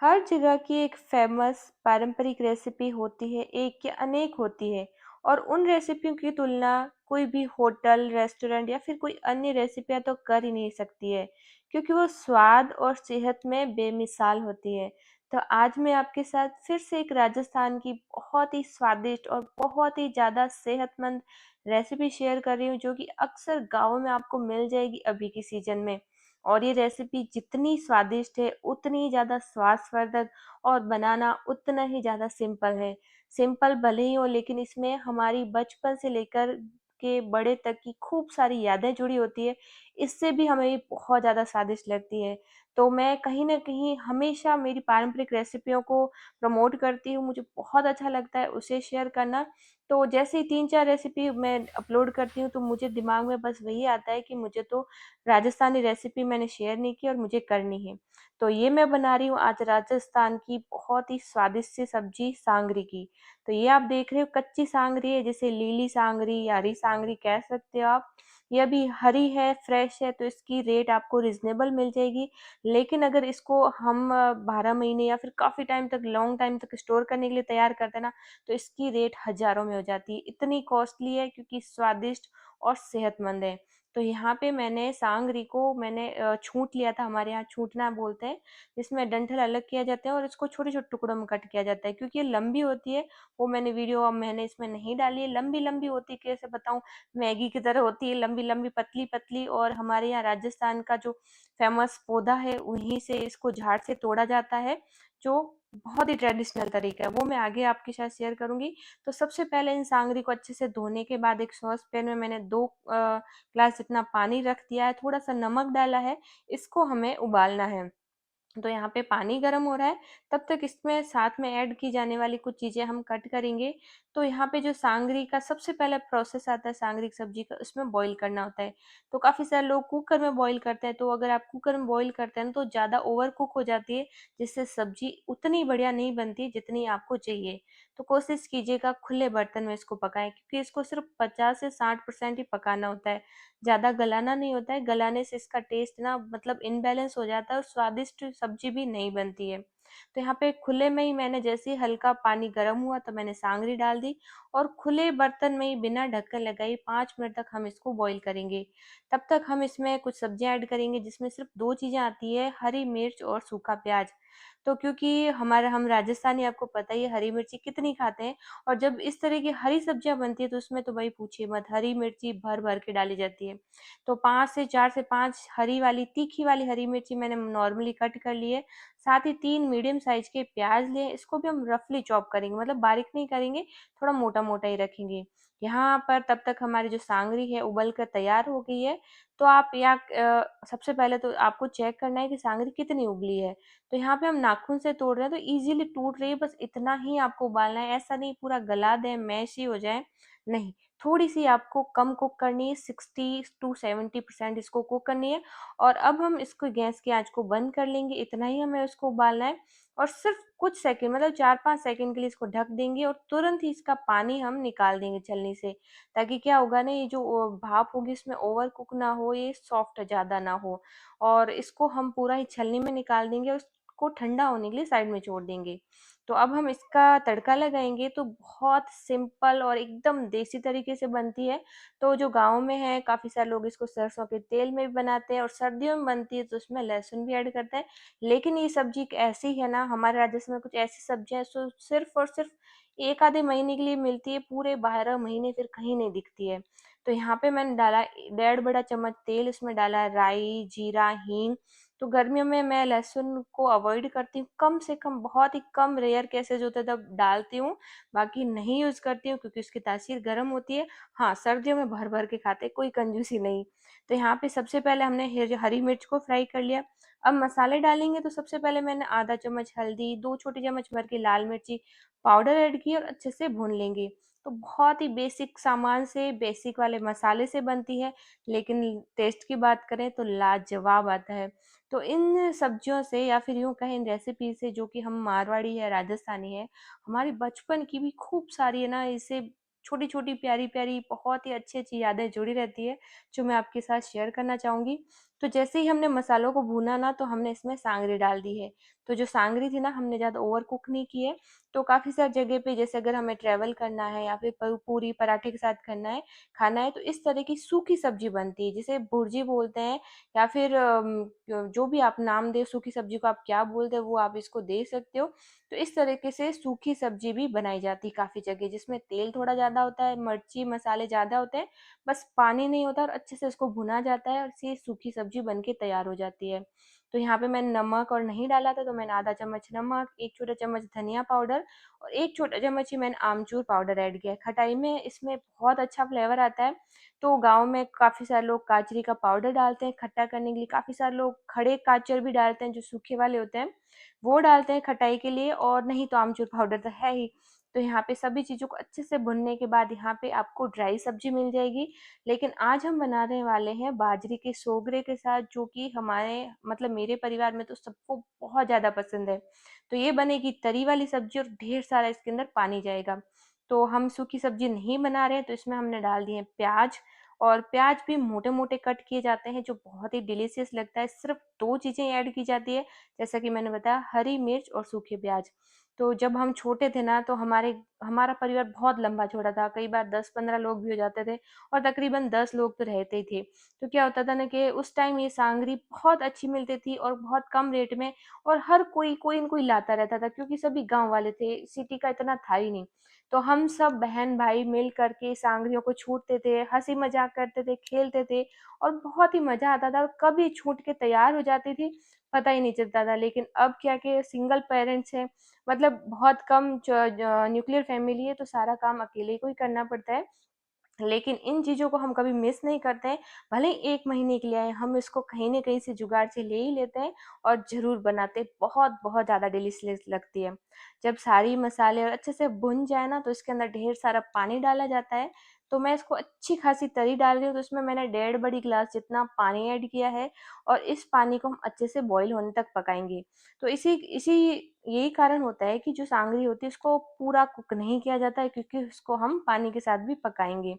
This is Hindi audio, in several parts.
हर जगह की एक फ़ेमस पारंपरिक रेसिपी होती है, एक या अनेक होती है और उन रेसिपियों की तुलना कोई भी होटल, रेस्टोरेंट या फिर कोई अन्य रेसिपियाँ तो कर ही नहीं सकती है, क्योंकि वो स्वाद और सेहत में बेमिसाल होती है। तो आज मैं आपके साथ फिर से एक राजस्थान की बहुत ही स्वादिष्ट और बहुत ही ज़्यादा सेहतमंद रेसिपी शेयर कर रही हूँ, जो कि अक्सर गाँव में आपको मिल जाएगी अभी के सीज़न में। और ये रेसिपी जितनी स्वादिष्ट है, उतनी ही ज़्यादा स्वास्थ्यवर्धक और बनाना उतना ही ज़्यादा सिंपल है। सिंपल भले ही हो, लेकिन इसमें हमारी बचपन से लेकर के बड़े तक की खूब सारी यादें जुड़ी होती है। इससे भी हमें ये बहुत ज़्यादा स्वादिष्ट लगती है। तो मैं कहीं न कहीं हमेशा मेरी पारंपरिक रेसिपियों को प्रमोट करती हूँ, मुझे बहुत अच्छा लगता है उसे शेयर करना। तो जैसे ही 3-4 रेसिपी मैं अपलोड करती हूँ, तो मुझे दिमाग में बस वही आता है कि मुझे तो राजस्थानी रेसिपी मैंने शेयर नहीं की और मुझे करनी है। तो ये मैं बना रही हूँ आज राजस्थान की बहुत ही स्वादिष्ट सी सब्ज़ी सांगरी की। तो ये आप देख रहे हो कच्ची सांगरी है, जिसे लीली सांगरी या हरी सांगरी कह सकते हो आप। ये अभी हरी है, फ्रेश है, तो इसकी रेट आपको रीज़नेबल मिल जाएगी। लेकिन अगर इसको हम 12 महीने या फिर काफ़ी टाइम तक लॉन्ग टाइम तक स्टोर करने के लिए तैयार करते हैं ना, तो इसकी रेट हज़ारों में हो जाती है। इतनी कॉस्टली है क्योंकि स्वादिष्ट और सेहतमंद है। तो यहाँ पे मैंने सांगरी को छूट लिया था, हमारे यहाँ छूटना बोलते हैं, जिसमें डंठल अलग किया जाता है और इसको छोटे-छोटे टुकड़ों में कट किया जाता है। क्योंकि ये लंबी होती है, वो मैंने वीडियो अब मैंने इसमें नहीं डाली है। लंबी-लंबी होती है, कैसे बताऊँ? मैगी की तरह होती है, लंबी-लंबी, पतली-पतली, और हमारे यहाँ राजस्थान का जो फ़ेमस पौधा है, वहीं से इसको झाड़ से तोड़ा जाता है, जो बहुत ही ट्रेडिशनल तरीका है। वो मैं आगे आपके साथ शेयर करूँगी। तो सबसे पहले इन सांगरी को अच्छे से धोने के बाद एक सॉस पैन में मैंने 2 ग्लास जितना पानी रख दिया है, थोड़ा-सा नमक डाला है, इसको हमें उबालना है। तो यहाँ पे पानी गर्म हो रहा है, तब तक इसमें साथ में ऐड की जाने वाली कुछ चीज़ें हम कट करेंगे। तो यहाँ पे जो सांगरी का सबसे पहला प्रोसेस आता है सांगरी की सब्ज़ी का, उसमें बॉयल करना होता है। तो काफ़ी सारे लोग कुकर में बॉयल करते हैं, तो अगर आप कुकर में बॉयल करते हैं ना, तो ज़्यादा ओवर कुक हो जाती है, जिससे सब्ज़ी उतनी बढ़िया नहीं बनती जितनी आपको चाहिए। तो कोशिश कीजिएगा खुले बर्तन में इसको पकाएँ, क्योंकि इसको सिर्फ़ 50 से 60% ही पकाना होता है। ज़्यादा गलाना नहीं होता है, गलाने से इसका टेस्ट ना मतलब इम्बैलेंस हो जाता है और स्वादिष्ट सब्ज़ी भी नहीं बनती है। तो यहाँ पे खुले में ही मैंने जैसे ही हल्का पानी गर्म हुआ, तो मैंने सांगरी डाल दी और खुले बर्तन में ही बिना ढक्कन लगाए 5 मिनट तक हम इसको बॉयल करेंगे। तब तक हम इसमें कुछ सब्जियाँ ऐड करेंगे, जिसमें सिर्फ़ 2 चीज़ें आती है, हरी मिर्च और सूखा प्याज़। तो क्योंकि हम राजस्थानी, आपको पता ही है हरी मिर्ची कितनी खाते हैं, और जब इस तरह की हरी सब्जियाँ बनती है, तो उसमें तो भाई पूछिए मत, हरी मिर्ची भर-भर के डाली जाती है। तो 5 से 4 से 5 हरी वाली, तीखी वाली हरी मिर्ची मैंने नॉर्मली कट कर ली है। साथ ही 3 मीडियम साइज़ के प्याज़ लिए, इसको भी हम रफली चॉप करेंगे, मतलब बारीक नहीं करेंगे, थोड़ा मोटा-मोटा ही रखेंगे। यहाँ पर तब तक हमारी जो सांगरी है उबल कर तैयार हो गई है। तो आप सबसे पहले तो आपको चेक करना है कि सांगरी कितनी उबली है। तो यहाँ पे हम नाखून से तोड़ रहे हैं, तो ईज़िली टूट रही है, बस इतना ही आपको उबालना है। ऐसा नहीं पूरा गला दें, मैश ही हो जाए, नहीं। थोड़ी-सी आपको कम कुक करनी है, 60 टू 70% इसको कुक करनी है। और अब हम इसको गैस की आँच को बंद कर लेंगे, इतना ही हमें उसको उबालना है और सिर्फ़ कुछ सेकंड, मतलब 4-5 सेकंड के लिए इसको ढक देंगे और तुरंत ही इसका पानी हम निकाल देंगे छलनी से। ताकि क्या होगा ना, ये जो भाप होगी इसमें ओवर कुक ना हो, ये सॉफ्ट ज़्यादा ना हो। और इसको हम पूरा ही छलनी में निकाल देंगे और इसको ठंडा होने के लिए साइड में छोड़ देंगे। तो अब हम इसका तड़का लगाएँगे, तो बहुत सिंपल और एकदम देसी तरीके से बनती है। तो जो गाँव में है, काफ़ी सारे लोग इसको सरसों के तेल में भी बनाते हैं और सर्दियों में बनती है, तो उसमें लहसुन भी ऐड करते हैं। लेकिन ये सब्ज़ी एक ऐसी है ना, हमारे राजस्थान में कुछ ऐसी सब्जियाँ जो सिर्फ़ और सिर्फ़ 1 आधे महीने के लिए मिलती है, पूरे 12 महीने फिर कहीं नहीं दिखती है। तो यहाँ पे मैंने डाला डेढ़ बड़ा चम्मच तेल, इसमें डाला राई, जीरा, हींग। तो गर्मियों में मैं लहसुन को अवॉइड करती हूँ, कम से कम, बहुत ही कम रेयर केसेज़ होते हैं तब डालती हूँ, बाकी नहीं यूज़ करती हूँ क्योंकि उसकी तासीर गर्म होती है। हाँ, सर्दियों में भर-भर के खाते हैं, कोई कंजूसी नहीं। तो यहाँ पे सबसे पहले हमने हरी मिर्च को फ्राई कर लिया। अब मसाले डालेंगे, तो सबसे पहले मैंने आधा चम्मच हल्दी, 2 छोटी चम्मच भर के लाल मिर्ची पाउडर ऐड की और अच्छे से भून लेंगे। तो बहुत ही बेसिक सामान से, बेसिक वाले मसाले से बनती है, लेकिन टेस्ट की बात करें तो लाजवाब आता है। तो इन सब्जियों से, या फिर यूँ कहें इन रेसिपी से, जो कि हम मारवाड़ी है, राजस्थानी है, हमारी बचपन की भी खूब सारी है ना, इससे छोटी-छोटी, प्यारी-प्यारी, बहुत ही अच्छी-अच्छी यादें जुड़ी रहती है, जो मैं आपके साथ शेयर करना चाहूँगी। तो जैसे ही हमने मसालों को भूना ना, तो हमने इसमें सांगरी डाल दी है। तो जो सांगरी थी ना, हमने ज़्यादा ओवर कुक नहीं की है। तो काफ़ी सारी जगह पे जैसे अगर हमें ट्रैवल करना है या फिर पूरी पराठे के साथ करना है खाना है, तो इस तरह की सूखी सब्जी बनती है जिसे भुर्जी बोलते हैं, या फिर जो भी आप नाम दे सूखी सब्जी को, आप क्या बोलते हो वो आप इसको दे सकते हो। तो इस तरीके से सूखी सब्जी भी बनाई जाती है काफ़ी जगह, जिसमें तेल थोड़ा ज़्यादा होता है, मिर्ची मसाले ज़्यादा होते हैं, बस पानी नहीं होता और अच्छे से उसको भुना जाता है और ये सूखी सब्जी बन के तैयार हो जाती है। तो यहाँ पे मैंने नमक और नहीं डाला था, तो मैंने आधा चम्मच नमक, 1 छोटा चम्मच धनिया पाउडर और 1 छोटा चम्मच ही मैंने आमचूर पाउडर ऐड किया है। खटाई में इसमें बहुत अच्छा फ्लेवर आता है। तो गाँव में काफ़ी सारे लोग काजरी का पाउडर डालते हैं खट्टा करने के लिए, काफ़ी सारे लोग खड़े काचर भी डालते हैं जो सूखे वाले होते हैं, वो डालते हैं खटाई के लिए, और नहीं तो आमचूर पाउडर तो है ही। तो यहाँ पे सभी चीज़ों को अच्छे से भुनने के बाद यहाँ पे आपको ड्राई सब्जी मिल जाएगी। लेकिन आज हम बनाने वाले हैं बाजरे के सोगरे के साथ, जो कि हमारे मतलब मेरे परिवार में तो सबको बहुत ज़्यादा पसंद है। तो ये बनेगी तरी वाली सब्जी और ढेर सारा इसके अंदर पानी जाएगा। तो हम सूखी सब्जी नहीं बना रहे हैं, तो इसमें हमने डाल दिए हैं प्याज, और प्याज भी मोटे-मोटे कट किए जाते हैं जो बहुत ही डिलीशियस लगता है। सिर्फ़ 2 चीज़ें ऐड की जाती है, जैसा कि मैंने बताया, हरी मिर्च और सूखे प्याज। तो जब हम छोटे थे ना, तो हमारा परिवार बहुत लंबा-चौड़ा था, कई बार 10-15 लोग भी हो जाते थे और तकरीबन 10 लोग तो रहते ही थे। तो क्या होता था ना कि उस टाइम ये सांगरी बहुत अच्छी मिलती थी और बहुत कम रेट में, और हर कोई न कोई लाता रहता था क्योंकि सभी गाँव वाले थे, सिटी का इतना था ही नहीं। तो हम सब बहन-भाई मिल कर के सांगरियों को छूटते थे, हँसी-मज़ाक करते थे, खेलते थे और बहुत ही मज़ा आता था, और कब ये छूट के तैयार हो जाती थी, पता ही नहीं चलता था। लेकिन अब क्या कि सिंगल पेरेंट्स हैं, मतलब बहुत कम न्यूक्लियर फैमिली है, तो सारा काम अकेले को ही करना पड़ता है। लेकिन इन चीज़ों को हम कभी मिस नहीं करते हैं, भले ही 1 महीने के लिए आएँ, हम इसको कहीं न कहीं से जुगाड़ से ले ही लेते हैं और ज़रूर बनाते हैं, बहुत-बहुत ज़्यादा डिलीशियस लगती है। जब सारी मसाले और अच्छे से भुन जाए ना, तो इसके अंदर ढेर सारा पानी डाला जाता है। तो मैं इसको अच्छी खासी तरी डाल रही हूँ, तो इसमें मैंने डेढ़ बड़ी ग्लास जितना पानी ऐड किया है, और इस पानी को हम अच्छे से बॉयल होने तक पकाएँगे। तो इसी इसी यही कारण होता है कि जो सांगरी होती है, उसको पूरा कुक नहीं किया जाता है, क्योंकि उसको हम पानी के साथ भी पकाएँगे।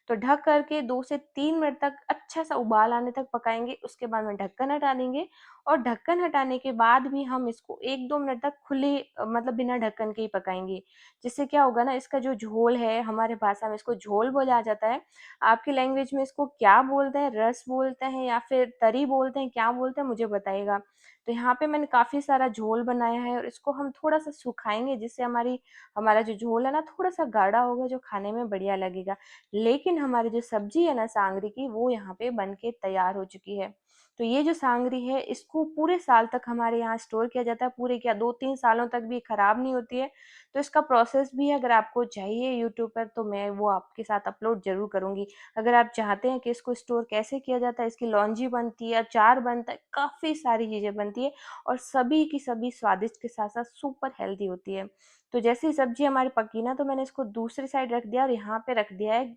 तो ढक कर के 2 से 3 मिनट तक अच्छा-सा उबाल आने तक पकाएँगे, उसके बाद में ढक्कन हटा देंगे, और ढक्कन हटाने के बाद भी हम इसको 1-2 मिनट तक खुले मतलब बिना ढक्कन के ही पकाएँगे। जिससे क्या होगा ना, इसका जो झोल है, हमारे भाषा में इसको झोल बोला जाता है। आपकी लैंग्वेज में इसको क्या बोलते हैं, रस बोलते हैं या फिर तरी बोलते हैं, क्या बोलते हैं, मुझे बताइएगा। तो यहाँ पे मैंने काफ़ी सारा झोल बनाया है और इसको हम थोड़ा-सा सुखाएँगे, जिससे हमारा जो झोल है ना, थोड़ा-सा गाढ़ा होगा, जो खाने में बढ़िया लगेगा। लेकिन हमारी जो सब्ज़ी है ना सांगरी की, वो यहाँ पे बन के तैयार हो चुकी है। तो ये जो सांगरी है, इसको पूरे साल तक हमारे यहाँ स्टोर किया जाता है, पूरे क्या 2-3 सालों तक भी खराब नहीं होती है। तो इसका प्रोसेस भी है, अगर आपको चाहिए यूट्यूब पर, तो मैं वो आपके साथ अपलोड ज़रूर करूँगी। अगर आप चाहते हैं कि इसको स्टोर कैसे किया जाता है, इसकी लौंजी बनती है, अचार बनता है, काफ़ी सारी चीज़ें बनती है, और सभी की सभी स्वादिष्ट के साथ-साथ सुपर हेल्दी होती है। तो जैसे ही सब्ज़ी हमारी पकी ना, तो मैंने इसको दूसरी साइड रख दिया और यहाँ पे रख दिया है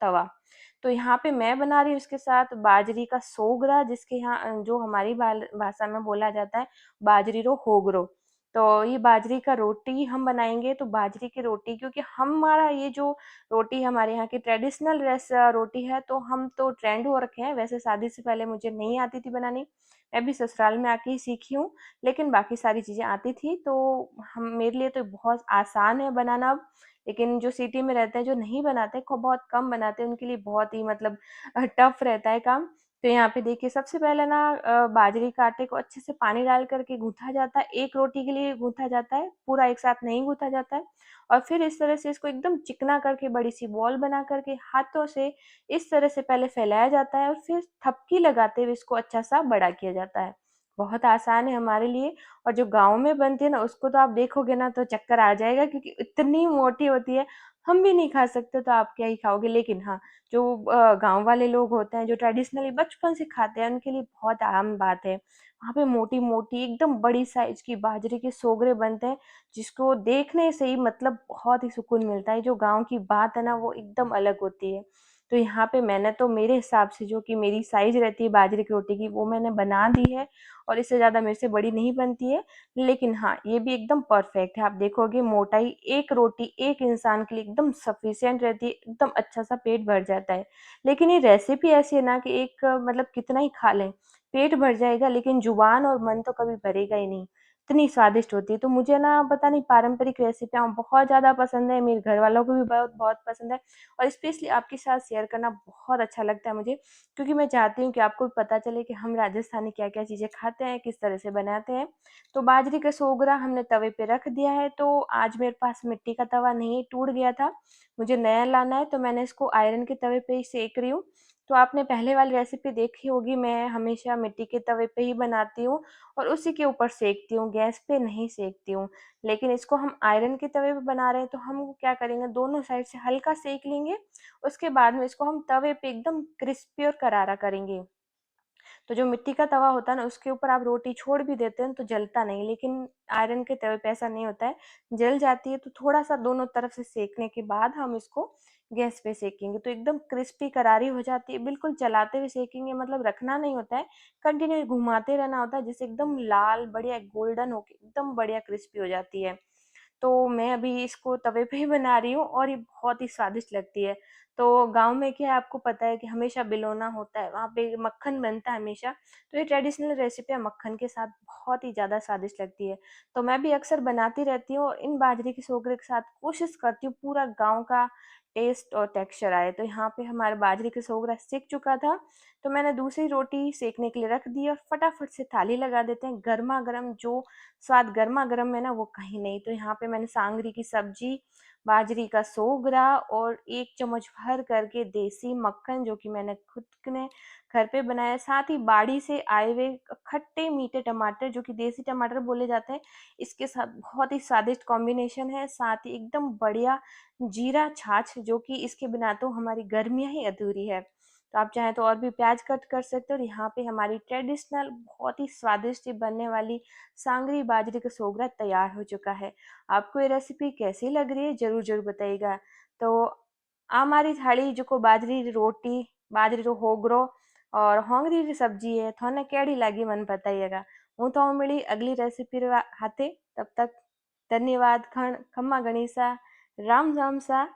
तवा। तो यहाँ पे मैं बना रही हूँ इसके साथ बाजरी का सोगरा, जिसके यहाँ जो हमारी भाषा में बोला जाता है बाजरी रो होगरो। तो ये बाजरी का रोटी हम बनाएँगे, तो बाजरी की रोटी, क्योंकि हमारा ये जो रोटी हमारे यहाँ की ट्रेडिशनल रोटी है, तो हम तो ट्रेंड हो रखे हैं। वैसे शादी से पहले मुझे नहीं आती थी बनानी, मैं भी ससुराल में आके ही सीखी हूँ, लेकिन बाकी सारी चीज़ें आती थी, तो हम मेरे लिए तो बहुत आसान है बनाना अब। लेकिन जो सिटी में रहते हैं, जो नहीं बनाते, को बहुत कम बनाते हैं, उनके लिए बहुत ही मतलब टफ रहता है काम। तो यहाँ पे देखिए, सबसे पहले ना बाजरे के आटे को अच्छे से पानी डाल कर के गूँथा जाता है, 1 रोटी के लिए गूँथा जाता है, पूरा एक साथ नहीं गूँथा जाता है। और फिर इस तरह से इसको एकदम चिकना करके बड़ी-सी बॉल बना कर के हाथों से इस तरह से पहले फैलाया जाता है, और फिर थपकी लगाते हुए इसको अच्छा-सा बड़ा किया जाता है। बहुत आसान है हमारे लिए, और जो गाँव में बनती है ना, उसको तो आप देखोगे ना तो चक्कर आ जाएगा, क्योंकि इतनी मोटी होती है, हम भी नहीं खा सकते, तो आप क्या ही खाओगे। लेकिन हाँ, जो गाँव वाले लोग होते हैं, जो ट्रेडिशनली बचपन से खाते हैं, उनके लिए बहुत आम बात है। वहाँ पे मोटी-मोटी एकदम बड़ी साइज़ की बाजरे के सोगरे बनते हैं, जिसको देखने से ही मतलब बहुत ही सुकून मिलता है। जो गाँव की बात है ना, वो एकदम अलग होती है। तो यहाँ पे मैंने तो मेरे हिसाब से, जो कि मेरी साइज़ रहती है बाजरे की रोटी की, वो मैंने बना दी है, और इससे ज़्यादा मेरे से बड़ी नहीं बनती है। लेकिन हाँ, ये भी एकदम परफेक्ट है। आप देखोगे, मोटाई एक रोटी एक इंसान के लिए एकदम सफिशिएंट रहती है, एकदम अच्छा-सा पेट भर जाता है। लेकिन ये रेसिपी ऐसी है ना कि एक मतलब कितना ही खा लें, पेट भर जाएगा लेकिन ज़ुबान और मन तो कभी भरेगा ही नहीं, इतनी स्वादिष्ट होती है। तो मुझे ना पता नहीं पारंपरिक रेसिपियाँ बहुत ज़्यादा पसंद है, मेरे घरवालों को भी बहुत पसंद है और स्पेशली आपके साथ शेयर करना बहुत अच्छा लगता है मुझे, क्योंकि मैं चाहती हूँ कि आपको भी पता चले कि हम राजस्थानी क्या-क्या चीज़ें खाते हैं, किस तरह से बनाते हैं। तो बाजरे का सोगरा हमने तवे पे रख दिया है, तो आज मेरे पास मिट्टी का तवा नहीं, टूट गया था, मुझे नया लाना है, तो मैंने इसको आयरन के तवे पे ही सेक रही हूँ। तो आपने पहले वाली रेसिपी देखी होगी, मैं हमेशा मिट्टी के तवे पे ही बनाती हूँ और उसी के ऊपर सेकती हूँ, गैस पे नहीं सेकती हूँ। लेकिन इसको हम आयरन के तवे पे बना रहे हैं, तो हम क्या करेंगे, दोनों साइड से हल्का सेक लेंगे, उसके बाद में इसको हम तवे पे एकदम क्रिस्पी और करारा करेंगे। तो जो मिट्टी का तवा होता है ना, उसके ऊपर आप रोटी छोड़ भी देते हैं तो जलता नहीं, लेकिन आयरन के तवे पे ऐसा नहीं होता है, जल जाती है। तो थोड़ा-सा दोनों तरफ से सेकने के बाद हम इसको गैस पे सेकेंगे, तो एकदम क्रिस्पी करारी हो जाती है। बिल्कुल चलाते हुए सेकेंगे, मतलब रखना नहीं होता है, कंटिन्यू घुमाते रहना होता है, जिससे एकदम लाल बढ़िया गोल्डन होके एकदम बढ़िया क्रिस्पी हो जाती है। तो मैं अभी इसको तवे पे ही बना रही हूँ और ये बहुत ही स्वादिष्ट लगती है। तो गाँव में क्या है, आपको पता है कि हमेशा बिलोना होता है, वहाँ पे मक्खन बनता है हमेशा, तो ये ट्रेडिशनल रेसिपियाँ मक्खन के साथ बहुत ही ज़्यादा स्वादिष्ट लगती है। तो मैं भी अक्सर बनाती रहती हूँ और इन बाजरे के सोगरे के साथ कोशिश करती हूँ पूरा गाँव का टेस्ट और टेक्सचर आए। तो यहाँ पे हमारा बाजरे का सोगरा सिक चुका था, तो मैंने दूसरी रोटी सेकने के लिए रख दी और फटाफट से थाली लगा देते हैं। गरमा-गरम जो स्वाद गरमा-गरम में ना, वो कहीं नहीं। तो यहाँ पे मैंने सांगरी की सब्जी, बाजरे का सोगरा और 1 चम्मच भर करके देसी मक्खन, जो कि मैंने खुद ने घर पे बनाया, साथ ही बाड़ी से आए हुए खट्टे मीठे टमाटर, जो कि देसी टमाटर बोले जाते हैं, इसके साथ बहुत ही स्वादिष्ट कॉम्बिनेशन है। साथ ही एकदम बढ़िया जीरा छाछ, जो कि इसके बिना तो हमारी गर्मियाँ ही अधूरी है। तो आप चाहें तो और भी प्याज़ कट कर सकते हो और यहाँ पे हमारी ट्रेडिशनल बहुत ही स्वादिष्ट बनने वाली सांगरी बाजरे का सोगरा तैयार हो चुका है। आपको ये रेसिपी कैसी लग रही है, ज़रूर-ज़रूर बताइएगा। तो અમારી થાળી જેको બાજરી रोटी, बाजरी रो होगरो और होंगरी री सब्जी है, थोने केड़ी लागी मन बताइएगा। हूँ तो मिली अगली रेसिपी रे हाथे, तब तक धन्यवाद। खमा गणिसा, राम राम सा।